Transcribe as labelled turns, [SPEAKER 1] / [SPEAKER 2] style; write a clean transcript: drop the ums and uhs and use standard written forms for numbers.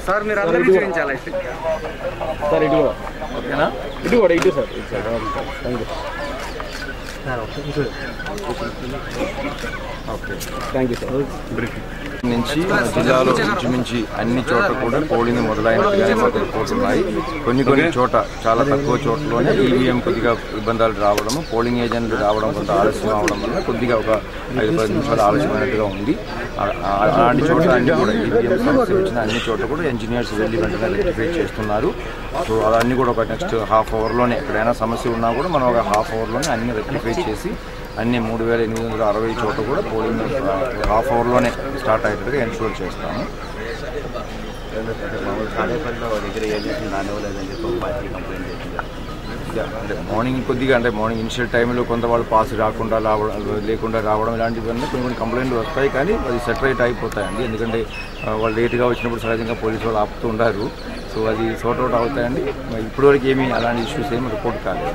[SPEAKER 1] Sir మీరు అందరినీ చూపించాలి
[SPEAKER 2] సార్ ఇటు ఓకేనా ఇటు కూడా ఇటు సార్ థ్యాంక్ యూ సార్
[SPEAKER 3] నుంచి జిల్లాలో ఇంచుమించి అన్ని చోట్ల కూడా పోలింగ్ మొదలైనట్టుగానే మాకు రిపోర్ట్స్ ఉన్నాయి. కొన్ని చోట చాలా తక్కువ చోట్లలోనే ఈవీఎం కొద్దిగా ఇబ్బందులు రావడము, పోలింగ్ ఏజెంట్లు రావడం కొంత ఆలస్యం అవడం వల్ల కొద్దిగా ఒక 5-10 నిమిషాలు ఆలస్యమైనట్టుగా ఉంది. అలాంటి చోట్ల అన్ని కూడా ఈవీఎం సమస్య వచ్చిన అన్ని చోట్ల కూడా ఇంజనీర్స్ వెళ్ళి వెంటనే రెక్టిఫై చేస్తున్నారు. సో అవన్నీ కూడా ఒక నెక్స్ట్ హాఫ్ అవర్లోనే ఎక్కడైనా సమస్య ఉన్నా కూడా మనం ఒక హాఫ్ అవర్లోనే అన్ని రెక్టిఫై చేసి అన్ని 3860 చోట్ల కూడా పోలింగ్ హాఫ్ అవర్లోనే స్టార్ట్ అయ్యేట్టుగా ఎన్షూర్ చేస్తాము. అంటే మార్నింగ్ కొద్దిగా అంటే మార్నింగ్ ఇనిషియల్ టైంలో కొంత వాళ్ళు పాస్ లేకుండా రావడం ఇలాంటివన్నీ కొన్ని కంప్లైంట్లు వస్తాయి. కానీ అది సెటరేట్ అయిపోతాయండి. ఎందుకంటే వాళ్ళు లేట్గా వచ్చినప్పుడు సహజంగా పోలీసు వాళ్ళు ఆపుతూ ఉంటారు. సో అది సార్ట్ అవుట్ అవుతాయండి. ఇప్పటివరకు ఏమీ అలాంటి ఇష్యూస్ ఏమి రిపోర్ట్ కాలేదు.